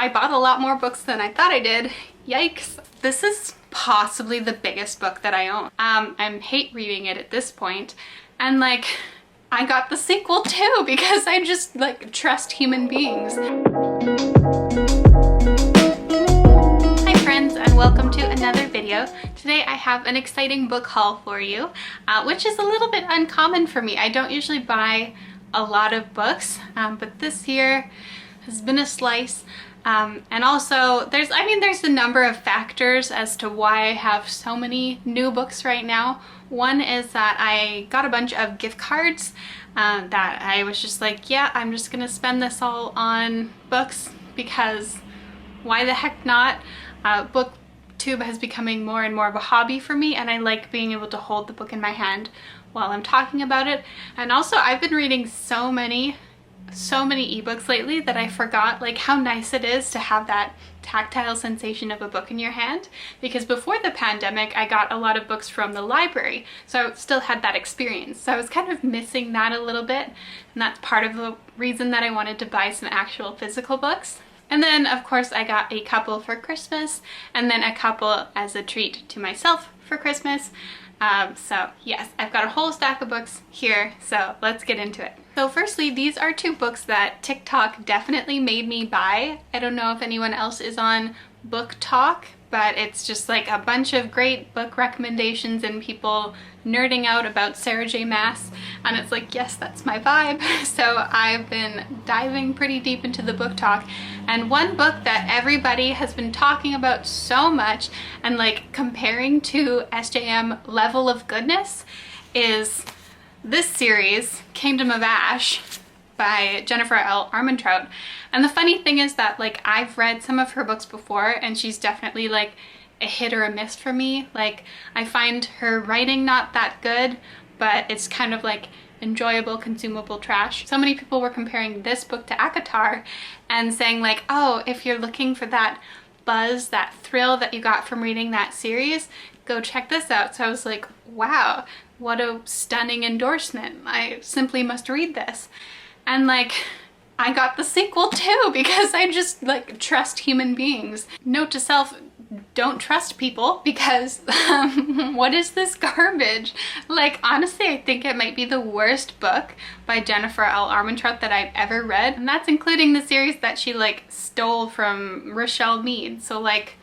I bought a lot more books than I thought I did. Yikes. This is possibly the biggest book that I own. I hate reading it at this point. And like, I got the sequel too because I just like trust human beings. Hi friends, and welcome to another video. Today I have an exciting book haul for you, which is a little bit uncommon for me. I don't usually buy a lot of books, but this year has been a slice. And also there's a number of factors as to why I have so many new books right now. One is that I got a bunch of gift cards that I was just like, yeah, I'm just gonna spend this all on books because why the heck not? Booktube has becoming more and more of a hobby for me, and I like being able to hold the book in my hand while I'm talking about it. And also I've been reading so many ebooks lately that I forgot like how nice it is to have that tactile sensation of a book in your hand, because before the pandemic I got a lot of books from the library, so I still had that experience. So I was kind of missing that a little bit, and that's part of the reason that I wanted to buy some actual physical books. And then of course I got a couple for Christmas, and then a couple as a treat to myself for Christmas. So yes, I've got a whole stack of books here, so let's get into it. So firstly, these are two books that TikTok definitely made me buy. I don't know if anyone else is on Book Talk, but it's just like a bunch of great book recommendations and people nerding out about Sarah J. Maas, and it's like, yes, that's my vibe. So I've been diving pretty deep into the Book Talk, and one book that everybody has been talking about so much and like comparing to SJM level of goodness is this series, Kingdom of Ash by Jennifer L. Armentrout. And the funny thing is that like I've read some of her books before, and she's definitely like a hit or a miss for me. Like I find her writing not that good, but it's kind of like enjoyable, consumable trash. So many people were comparing this book to ACOTAR and saying like, oh, if you're looking for that buzz, that thrill that you got from reading that series, go check this out. So I was like, wow, what a stunning endorsement. I simply must read this. And like, I got the sequel too because I just like trust human beings. Note to self, don't trust people because what is this garbage? Like honestly, I think it might be the worst book by Jennifer L. Armentrout that I've ever read, and that's including the series that she like stole from Rochelle Mead. So like,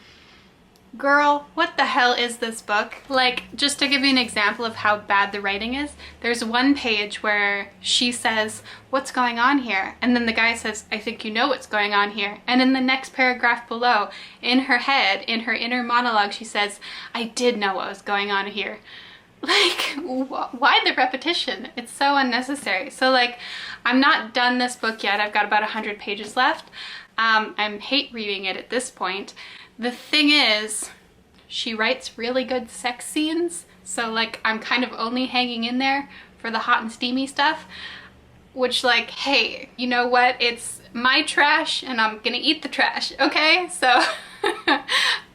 girl, what the hell is this book? Like, just to give you an example of how bad the writing is, there's one page where she says, what's going on here? And then the guy says, I think you know what's going on here. And in the next paragraph below, in her head, in her inner monologue, she says, I did know what was going on here. Like, why the repetition? It's so unnecessary. So like, I'm not done this book yet. I've got about 100 pages left. I hate reading it at this point. The thing is, she writes really good sex scenes, so like I'm kind of only hanging in there for the hot and steamy stuff, which like, hey, you know what? It's my trash and I'm gonna eat the trash, okay? So,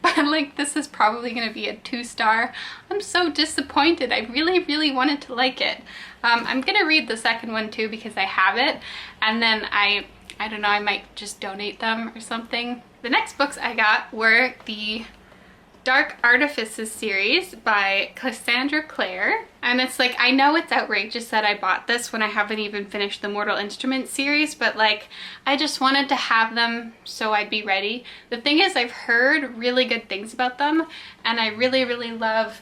but like this is probably gonna be a 2-star. I'm so disappointed. I really wanted to like it. I'm gonna read the second one too because I have it, and then I don't know, I might just donate them or something. The next books I got were the Dark Artifices series by Cassandra Clare. And it's like, I know it's outrageous that I bought this when I haven't even finished the Mortal Instruments series, but like, I just wanted to have them so I'd be ready. The thing is, I've heard really good things about them, and I really love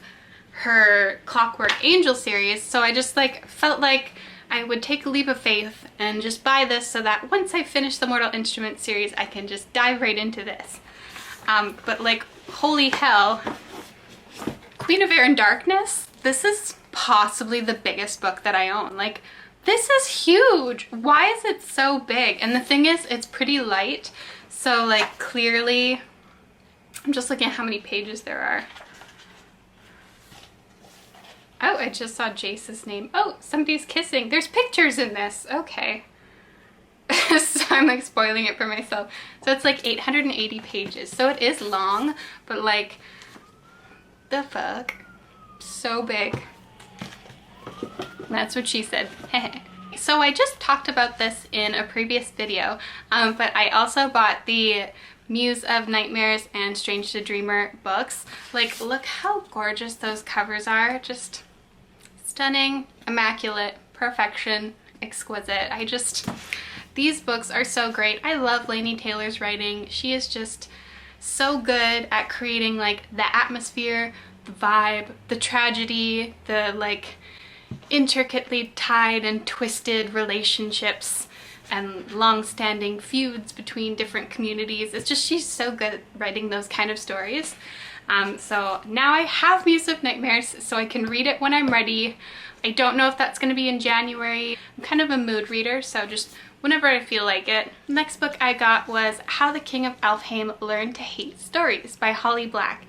her Clockwork Angel series, so I just like felt like I would take a leap of faith and just buy this so that once I finish the Mortal Instruments series, I can just dive right into this. But like, holy hell, Queen of Air and Darkness, this is possibly the biggest book that I own. Like, this is huge. Why is it so big? And the thing is, it's pretty light. So like, clearly, I'm just looking at how many pages there are. Oh, I just saw Jace's name. Oh, somebody's kissing. There's pictures in this. Okay. So I'm like spoiling it for myself. So it's like 880 pages. So it is long, but like, the fuck? So big. That's what she said. So I just talked about this in a previous video, but I also bought the Muse of Nightmares and Strange to Dreamer books. Like, look how gorgeous those covers are. Just stunning, immaculate, perfection, exquisite. These books are so great. I love Laini Taylor's writing. She is just so good at creating like the atmosphere, the vibe, the tragedy, the like intricately tied and twisted relationships and long-standing feuds between different communities. It's just, she's so good at writing those kind of stories. So now I have Muse of Nightmares, so I can read it when I'm ready. I don't know if that's going to be in January. I'm kind of a mood reader, so just whenever I feel like it. The next book I got was How the King of Elfhame Learned to Hate Stories by Holly Black.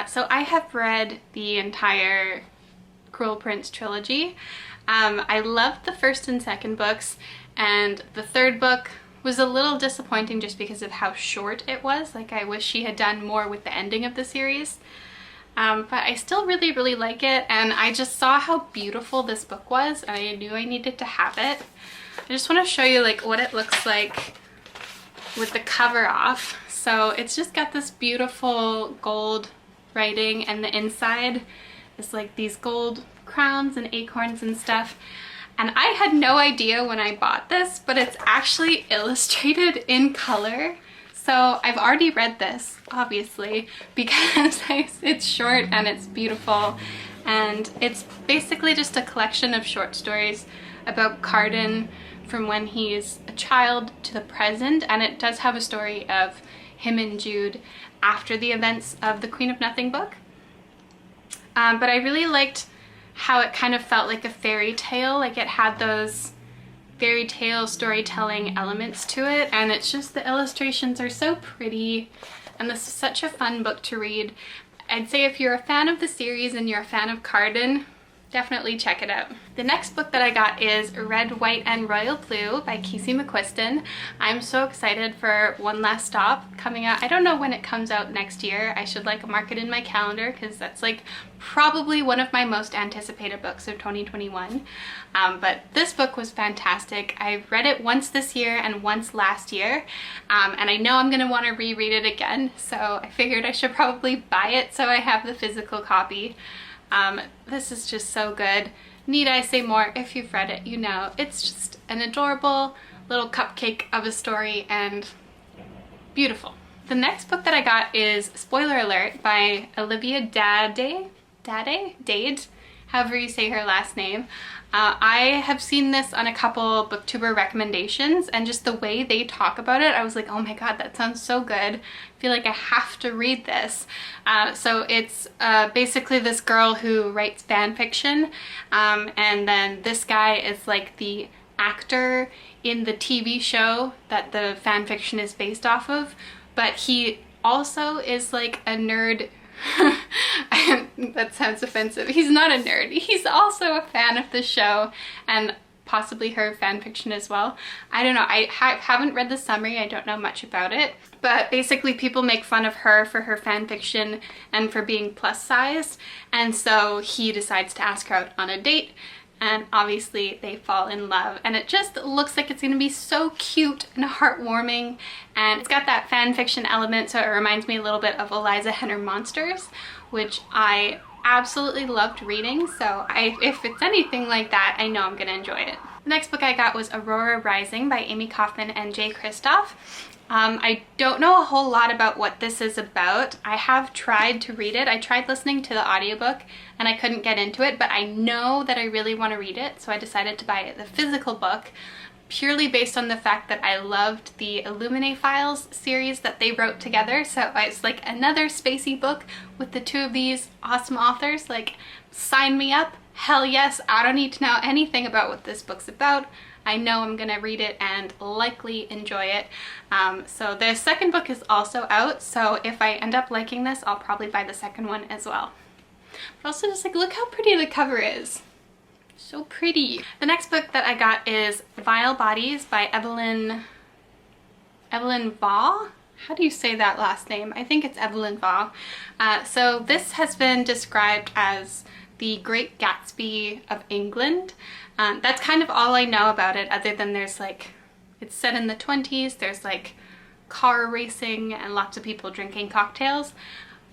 So I have read the entire Cruel Prince trilogy. I loved the first and second books, and the third book was a little disappointing just because of how short it was. Like, I wish she had done more with the ending of the series. But I still really like it, and I just saw how beautiful this book was, and I knew I needed to have it. I just want to show you like what it looks like with the cover off. So it's just got this beautiful gold writing, and the inside is like these gold crowns and acorns and stuff. And I had no idea when I bought this, but it's actually illustrated in color. So I've already read this, obviously, because it's short and it's beautiful. And it's basically just a collection of short stories about Carden from when he's a child to the present. And it does have a story of him and Jude after the events of the Queen of Nothing book. But I really liked how it kind of felt like a fairy tale. Like, it had those fairy tale storytelling elements to it, and it's just, the illustrations are so pretty, and this is such a fun book to read. I'd say if you're a fan of the series and you're a fan of Carden, definitely check it out. The next book that I got is Red, White, and Royal Blue by Casey McQuiston. I'm so excited for One Last Stop coming out. I don't know when it comes out next year. I should like mark it in my calendar because that's like probably one of my most anticipated books of 2021. But this book was fantastic. I read it once this year and once last year, and I know I'm gonna want to reread it again, so I figured I should probably buy it so I have the physical copy. This is just so good. Need I say more? If you've read it, you know. It's just an adorable little cupcake of a story and beautiful. The next book that I got is, spoiler alert, by Olivia Dade, however you say her last name. I have seen this on a couple booktuber recommendations, and just the way they talk about it, I was like, oh my god, that sounds so good. I feel like I have to read this. So it's basically this girl who writes fan fiction, and then this guy is like the actor in the TV show that the fan fiction is based off of, but he also is like a nerd. That sounds offensive. He's not a nerd. He's also a fan of the show and possibly her fan fiction as well. I don't know. I haven't read the summary. I don't know much about it. But basically people make fun of her for her fan fiction and for being plus size. And so he decides to ask her out on a date. And obviously they fall in love, and it just looks like it's going to be so cute and heartwarming, and it's got that fan fiction element, so it reminds me a little bit of Eliza Henner Monsters, which I absolutely loved reading, so if it's anything like that, I know I'm going to enjoy it. The next book I got was Aurora Rising by Amie Kaufman and J. Kristoff. I don't know a whole lot about what this is about. I have tried to read it. I tried listening to the audiobook and I couldn't get into it, but I know that I really want to read it, so I decided to buy the physical book purely based on the fact that I loved the Illuminae Files series that they wrote together. So it's like another spacey book with the two of these awesome authors. Like, sign me up. Hell yes. I don't need to know anything about what this book's about. I know I'm gonna read it and likely enjoy it. So the second book is also out, so if I end up liking this, I'll probably buy the second one as well. But also just like, look how pretty the cover is. So pretty. The next book that I got is Vile Bodies by Evelyn Vaugh? How do you say that last name? I think it's Evelyn Vaugh. So this has been described as The Great Gatsby of England. That's kind of all I know about it, other than there's like, it's set in the 20s, there's like car racing and lots of people drinking cocktails.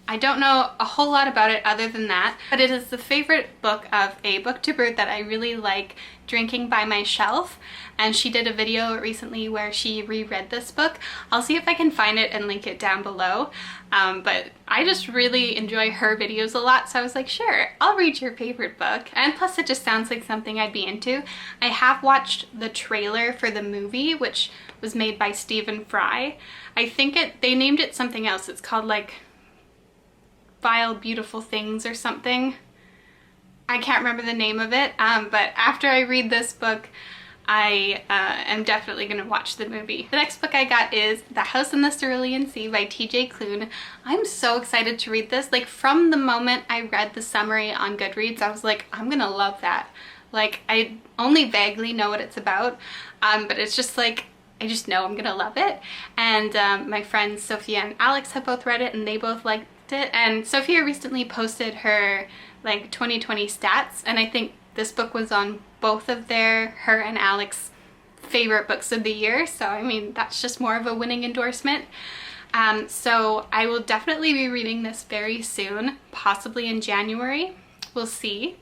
I don't know a whole lot about it other than that, but it is the favorite book of a booktuber that I really like drinking by my shelf, and she did a video recently where she reread this book. I'll see if I can find it and link it down below, but I just really enjoy her videos a lot, so I was like, sure, I'll read your favorite book. And plus it just sounds like something I'd be into. I have watched the trailer for the movie, which was made by Stephen Fry. I think they named it something else. It's called like Vile Beautiful Things or something. I can't remember the name of it, but after I read this book, I am definitely going to watch the movie. The next book I got is The House in the Cerulean Sea by TJ Klune. I'm so excited to read this. Like, from the moment I read the summary on Goodreads, I was like, I'm gonna love that. Like, I only vaguely know what it's about, but it's just like, I just know I'm gonna love it. And my friends Sophia and Alex have both read it and they both liked it. And Sophia recently posted her like 2020 stats, and I think this book was on both of her and Alex's favorite books of the year. So I mean, that's just more of a winning endorsement. So I will definitely be reading this very soon, possibly in January. We'll see.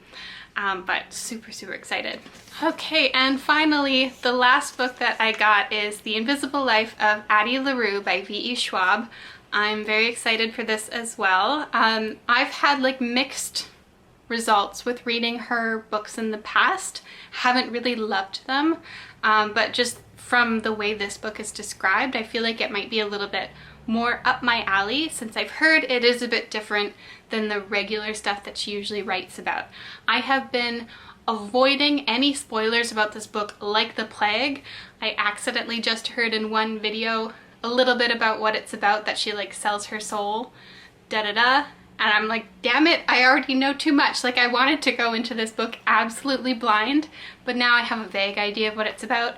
But super excited. Okay, and finally, the last book that I got is The Invisible Life of Addie LaRue by V.E. Schwab. I'm very excited for this as well. I've had like mixed results with reading her books in the past. Haven't really loved them, but just from the way this book is described, I feel like it might be a little bit more up my alley, since I've heard it is a bit different than the regular stuff that she usually writes about. I have been avoiding any spoilers about this book like the plague. I accidentally just heard in one video a little bit about what it's about, that she like sells her soul, and I'm like, damn it, I already know too much. Like, I wanted to go into this book absolutely blind, but now I have a vague idea of what it's about.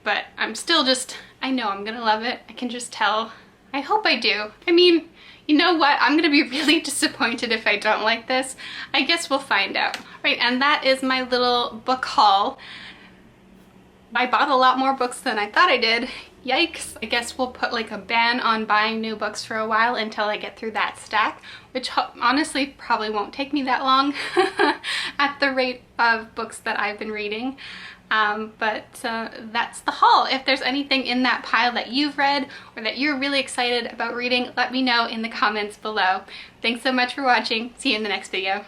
But I'm still just, I know I'm gonna love it. I can just tell. I hope I do. I mean, you know what? I'm gonna be really disappointed if I don't like this. I guess we'll find out. Right, and that is my little book haul. I bought a lot more books than I thought I did. Yikes. I guess we'll put like a ban on buying new books for a while until I get through that stack, which honestly probably won't take me that long at the rate of books that I've been reading. But that's the haul. If there's anything in that pile that you've read or that you're really excited about reading, let me know in the comments below. Thanks so much for watching. See you in the next video.